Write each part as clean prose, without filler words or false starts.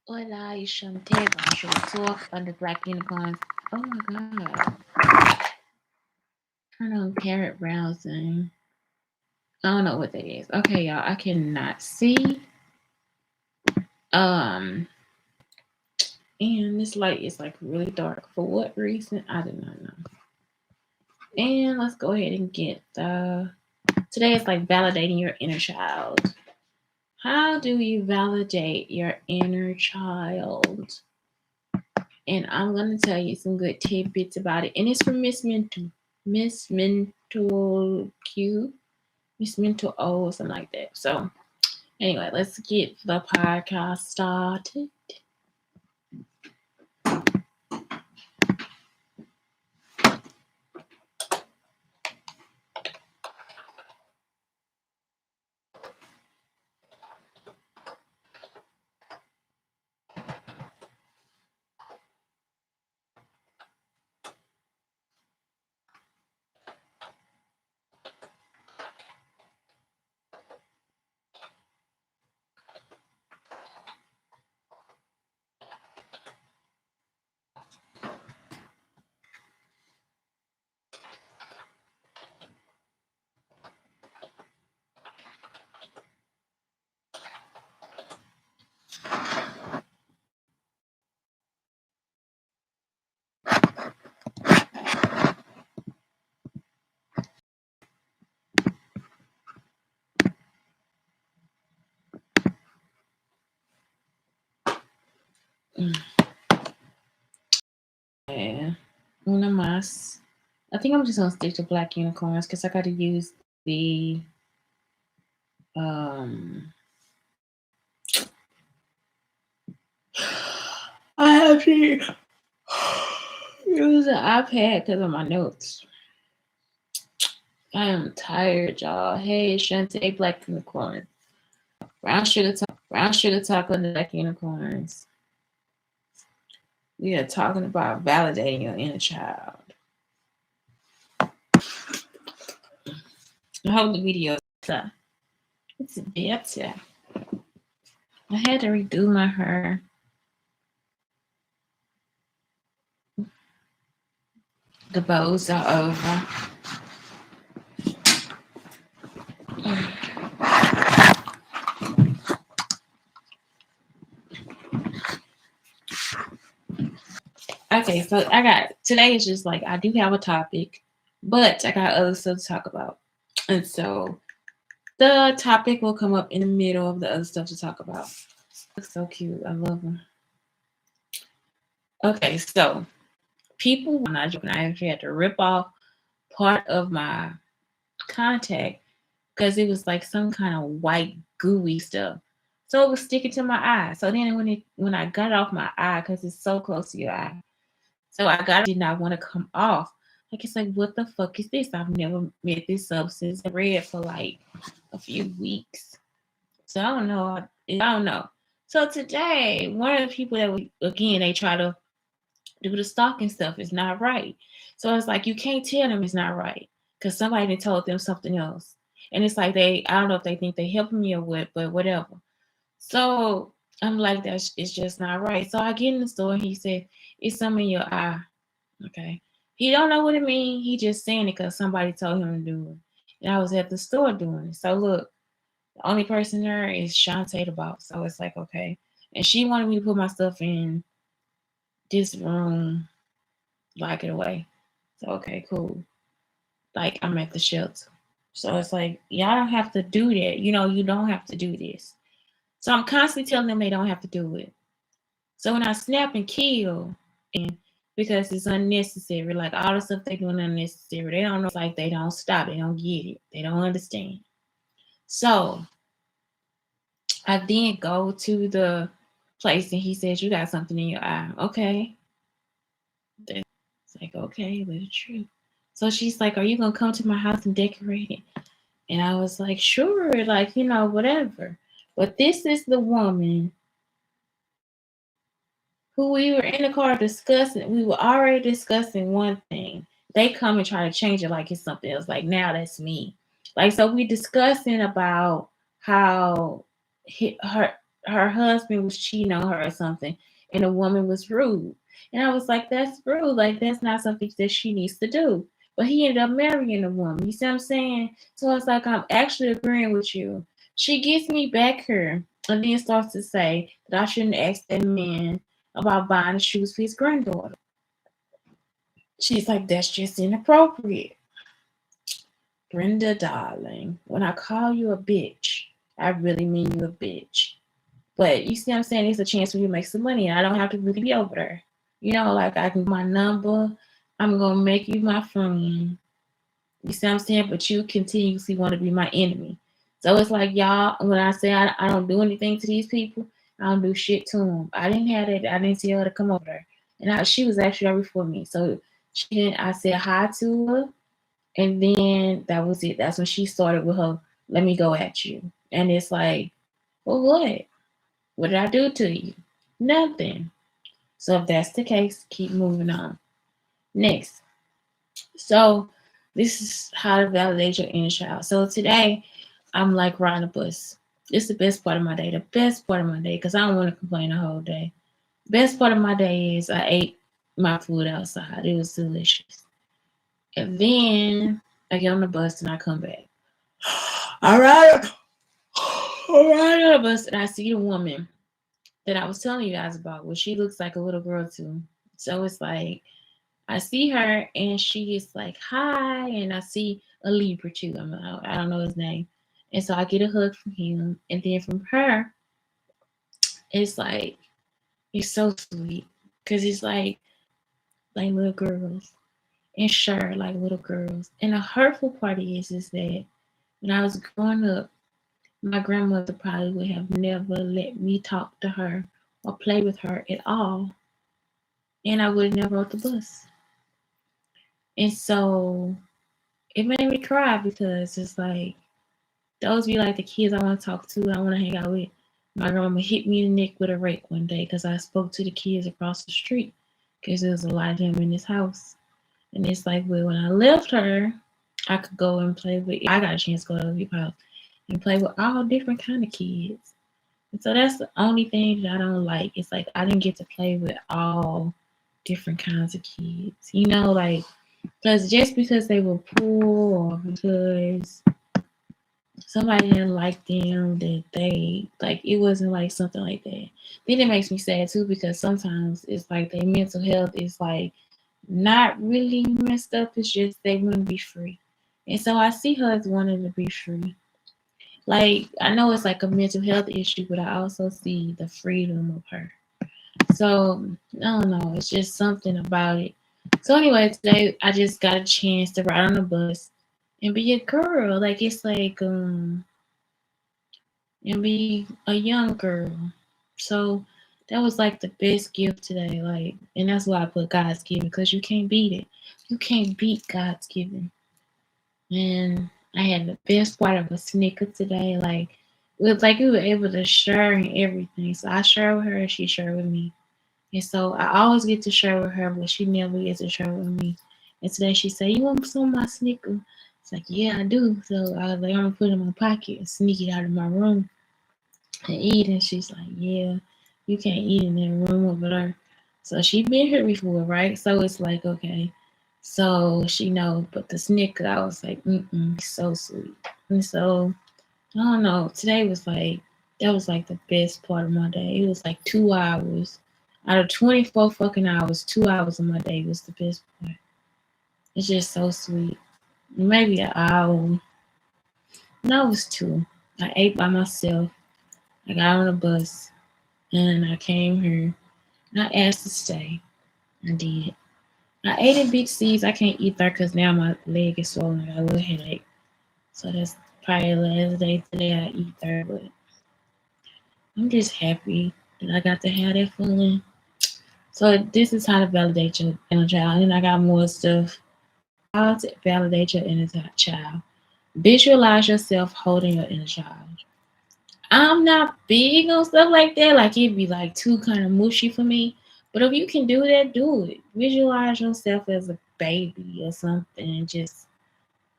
Hola, it's Shantae. Bonjour, talk on the Black Unicorns. Oh my god. Turn on parrot browsing. I don't know what that is. Okay, y'all. I cannot see. Um, and this light is like really dark. For what reason? I do not know. And let's go ahead and get the. Today is like validating your inner child. How do you validate your inner child? And I'm gonna tell you some good tidbits about it. And it's from Miss Mental Q, Miss Mental O, or something like that. So anyway, let's get the podcast started. Yeah. Una más. I think I'm just gonna stick to black unicorns because I gotta use the um I have to use the iPad because of my notes. I am tired, y'all. Hey, Shantae, Black Unicorn. Brown sugar talk on the Black Unicorns. We are talking about validating your inner child. I hope the video it's better. I had to redo my hair. The bows are over. Okay, so I got today is just like I do have a topic, but I got other stuff to talk about. And so the topic will come up in the middle of the other stuff to talk about. Looks so cute. I love them. Okay, so people, I'm not joking, I actually had to rip off part of my contact because it was like some kind of white gooey stuff. So it was sticking to my eye. So then when I got it off my eye, because it's so close to your eye, so I got it, did not want to come off. Like it's like, what the fuck is this? I've never met this substance. I read for like a few weeks. So I don't know. I don't know. So today, one of the people that again they try to do the stalking stuff is not right. So it's like you can't tell them it's not right because somebody told them something else. And it's like I don't know if they think they helping me or what, but whatever. So I'm like, it's just not right. So I get in the store and he said, it's something in your eye. Okay. He don't know what it means. He just saying it because somebody told him to do it. And I was at the store doing it. So look, the only person there is Shantae the boss. So it's like, okay. And she wanted me to put my stuff in this room, lock it away. So okay, cool. Like I'm at the shelter. So it's like, y'all don't have to do that. You don't have to do this. So I'm constantly telling them they don't have to do it. So when I snap and kill, and because it's unnecessary, like all the stuff they doing unnecessary, they don't know. It's like they don't stop. They don't get it. They don't understand. So I then go to the place and he says, you got something in your eye. Okay. It's like, okay, let it true. So she's like, are you going to come to my house and decorate it? And I was like, sure, like, whatever. But this is the woman who we were in the car discussing. We were already discussing one thing. They come and try to change it like it's something else. Like, now that's me. Like, so we discussing about how her husband was cheating on her or something, and the woman was rude. And I was like, that's rude. Like, that's not something that she needs to do. But he ended up marrying the woman. You see what I'm saying? So it's like, I'm actually agreeing with you. She gets me back here and then starts to say that I shouldn't ask that man about buying shoes for his granddaughter. She's like, that's just inappropriate. Brenda, darling, when I call you a bitch, I really mean you a bitch. But you see what I'm saying? It's a chance for you to make some money. And I don't have to really be over there. You know, like I can get my number. I'm gonna make you my friend. You see what I'm saying? But you continuously want to be my enemy. So it's like y'all, when I say I don't do anything to these people, I don't do shit to them. I didn't have that. I didn't tell her to come over there. And she was actually there before me. So she didn't I said hi to her, and then that was it. That's when she started with her, let me go at you. And it's like, well, what? What did I do to you? Nothing. So if that's the case, keep moving on. Next. So this is how to validate your inner child. So today I'm like riding a bus. It's the best part of my day. The best part of my day, because I don't want to complain the whole day. Best part of my day is I ate my food outside. It was delicious. And then I get on the bus and I come back. All right. All right on the bus and I see the woman that I was telling you guys about. Well, she looks like a little girl too. So it's like I see her and she is like, hi. And I see a Libra too. I don't know his name. And so I get a hug from him. And then from her, it's like, it's so sweet. Because it's like little girls. And sure, like little girls. And the hurtful part is that when I was growing up, my grandmother probably would have never let me talk to her or play with her at all. And I would have never rode the bus. And so it made me cry because it's like those be like the kids I want to talk to, I want to hang out with. My grandma hit me in the neck with a rake one day because I spoke to the kids across the street because there was a lot of them in this house. And it's like, well, when I left her, I could go and play with. I got a chance to go to the house and play with all different kind of kids. And so that's the only thing that I don't like. It's like I didn't get to play with all different kinds of kids. You know, like because just because they were poor or because somebody didn't like them, that they like it wasn't like something like that. Then it makes me sad too because sometimes it's like their mental health is like not really messed up. It's just they want to be free, and so I see her as wanting to be free. Like I know it's like a mental health issue, but I also see the freedom of her. So I don't know. It's just something about it. So anyway, today I just got a chance to ride on the bus and be a girl. Like it's like and be a young girl. So that was like the best gift today. Like, and that's why I put God's giving because you can't beat it. You can't beat God's giving. And I had the best part of a snicker today. Like it was like we were able to share and everything. So I share with her and she shared with me. And so I always get to share with her, but she never gets to share with me. And today she said, you want some of my snicker? It's like, yeah, I do. So I was like, I'm gonna put it in my pocket and sneak it out of my room and eat. And she's like, yeah, you can't eat in that room over there. So she been here before, right? So it's like, okay. So she know, but the snicker, I was like, so sweet. And so I don't know. Today was like that was like the best part of my day. It was like 2 hours. Out of 24 fucking hours, 2 hours of my day was the best part. It's just so sweet. Maybe an hour. No, it was two. I ate by myself. I got on a bus and I came here. And I asked to stay. I did. I ate in Big C's. I can't eat there because now my leg is swollen. I got a little headache. So that's probably the last day today I eat there. But I'm just happy that I got to have that feeling. So this is how to validate your inner child. And I got more stuff. How to validate your inner child. Visualize yourself holding your inner child. I'm not big on stuff like that. Like it'd be like too kind of mushy for me. But if you can do that, do it. Visualize yourself as a baby or something. And just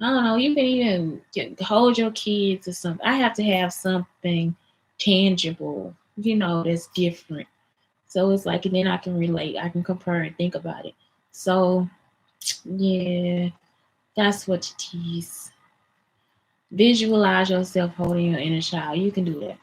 I don't know. You can even hold your kids or something. I have to have something tangible that's different. So it's like, and then I can relate, I can compare and think about it. So yeah, that's what it is. Visualize yourself holding your inner child. You can do that.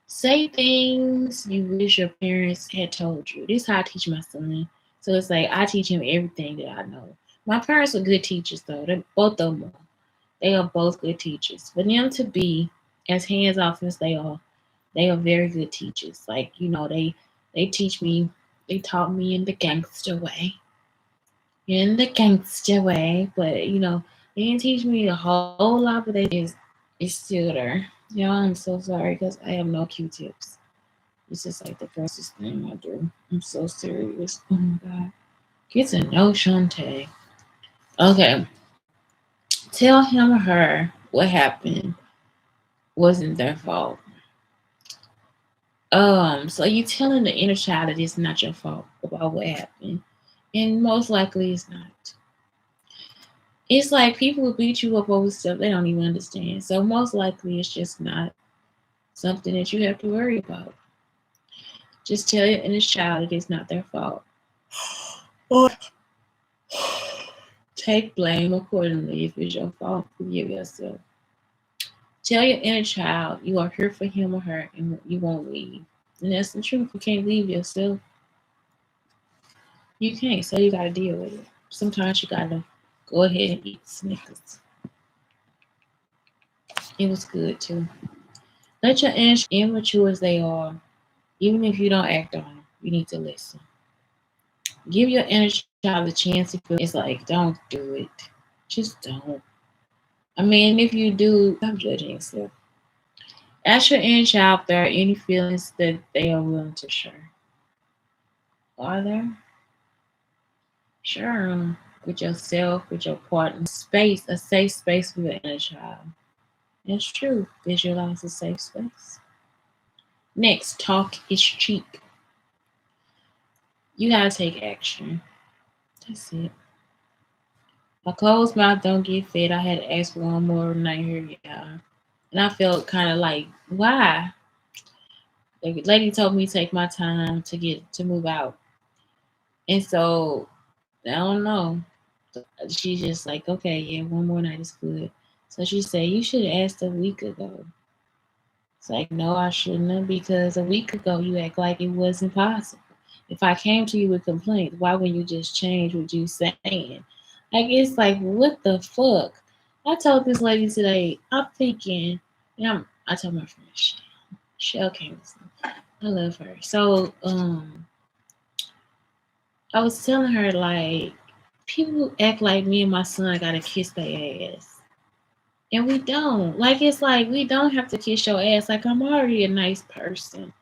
Say things you wish your parents had told you. This is how I teach my son. So it's like I teach him everything that I know. My parents were good teachers though. They both of them are. They are both good teachers. For them to be as hands off as they are very good teachers. Like, they teach me, they taught me in the gangster way. In the gangster way. But they didn't teach me a whole lot, but it's still there. Y'all, I'm so sorry because I have no Q-tips. It's just like the grossest thing I do. I'm so serious. Oh my god. Get to know Shantae. Okay. Tell him or her what happened wasn't their fault. So you telling the inner child that it's not your fault about what happened. And most likely it's not. It's like people will beat you up over stuff they don't even understand. So most likely it's just not something that you have to worry about. Just tell your inner child that it's not their fault. Or take blame accordingly if it's your fault. Forgive yourself. Tell your inner child you are here for him or her and you won't leave. And that's the truth. You can't leave yourself. You can't, so you gotta deal with it. Sometimes you gotta go ahead and eat Snickers. It was good too. Let your inner child, immature as they are, even if you don't act on them, you need to listen. Give your inner child a chance to feel. It's like, don't do it. Just don't. I mean, if you do, stop judging yourself. Ask your inner child if there are any feelings that they are willing to share. Are there? Share them with yourself, with your partner. Space, a safe space for your inner child. That's true. Visualize a safe space. Next, talk is cheap. You gotta take action. That's it. A closed mouth don't get fed. I had to ask for one more night here, yeah. And I felt kind of like, why? The lady told me to take my time to move out. And so I don't know. She's just like, okay, yeah, one more night is good. So she said, you should have asked a week ago. It's like, no, I shouldn't have, because a week ago you act like it wasn't possible. If I came to you with complaints, why wouldn't you just change what you saying? Like, it's like, what the fuck? I told this lady today, I'm thinking, I told my friend, Shell came with me. I love her. So, I was telling her, like, people act like me and my son gotta kiss their ass. And we don't. Like, it's like, we don't have to kiss your ass. Like, I'm already a nice person.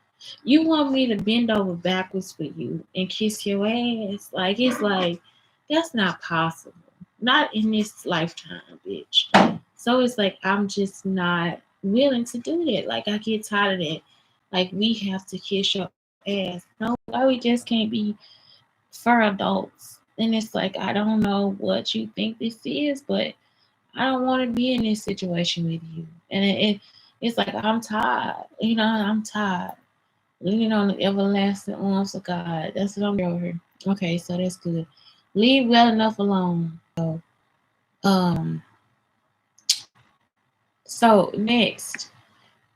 You want me to bend over backwards for you and kiss your ass? Like, it's like, that's not possible. Not in this lifetime, bitch. So it's like, I'm just not willing to do that. Like, I get tired of that. Like, we have to kiss your ass. No, why we just can't be for adults? And it's like, I don't know what you think this is, but I don't want to be in this situation with you. And it's like, I'm tired. I'm tired. Leaning on the everlasting arms of God. That's what I'm over here. Okay, so that's good. Leave well enough alone. Um, so next,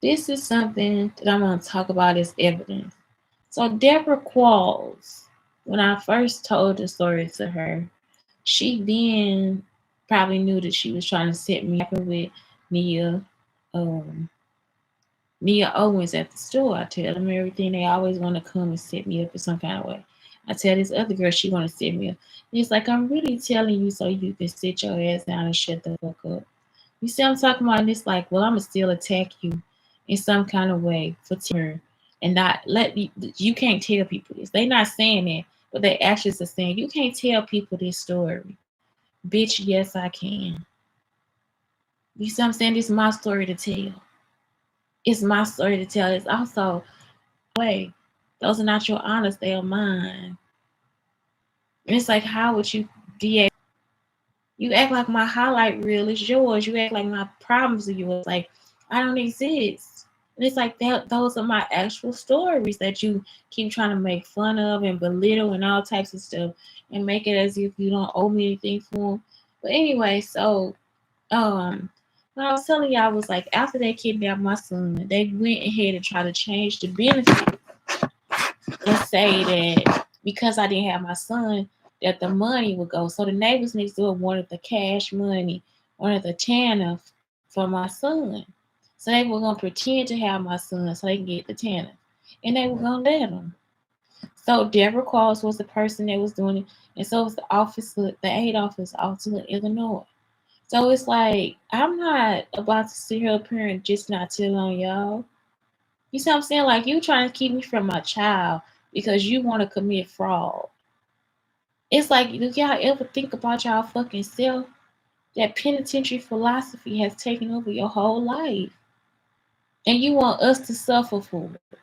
this is something that I'm gonna talk about as evidence. So Deborah Qualls, when I first told the story to her, she then probably knew that she was trying to set me up with Nia, um, Nia Owens at the store. I tell them everything. They always want to come and set me up in some kind of way. I tell this other girl she want to set me up. And it's like, I'm really telling you so you can sit your ass down and shut the fuck up. You see what I'm talking about? And it's like, well, I'm going to still attack you in some kind of way for her and not let you can't tell people this. They not saying that, but their actions are saying, you can't tell people this story. Bitch, yes, I can. You see what I'm saying? This is my story to tell. It's my story to tell. It's also, way, those are not your honors, they are mine. And it's like, how would you be able, you act like my highlight reel is yours. You act like my problems are yours. Like, I don't exist. And it's like that. Those are my actual stories that you keep trying to make fun of and belittle and all types of stuff, and make it as if you don't owe me anything for them. But anyway, so what I was telling y'all was like after they kidnapped my son, they went ahead and tried to change the benefit and say that because I didn't have my son, that the money would go. So the neighbors next door wanted the cash money, wanted the TANF for my son. So they were gonna pretend to have my son so they can get the TANF, and they were gonna let them. So Deborah Qualls was the person that was doing it, and so was the officer, the aid officer in Illinois. So it's like I'm not about to sit here up here and just not tell on y'all. You see what I'm saying? Like you trying to keep me from my child because you want to commit fraud. It's like, do y'all ever think about y'all fucking self? That penitentiary philosophy has taken over your whole life, and you want us to suffer for it.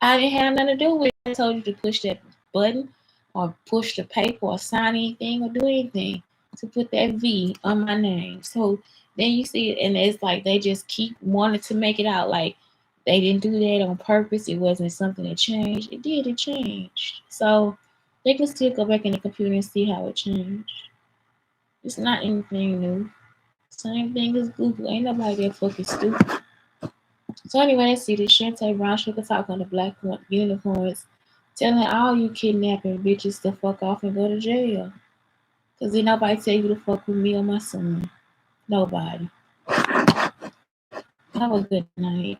I didn't have nothing to do with it. I told you to push that button or push the paper or sign anything or do anything to put that V on my name. So then you see it, and it's like they just keep wanting to make it out like they didn't do that on purpose. It wasn't something that changed. It did, it changed. So they can still go back in the computer and see how it changed. It's not anything new. Same thing as Google. Ain't nobody that fucking stupid. So anyway, let's see this Shantae Brown Sugar talk on the Black Unicorns, telling all you kidnapping bitches to fuck off and go to jail. Cause ain't nobody tell you to fuck with me or my son. Nobody. Have a good night.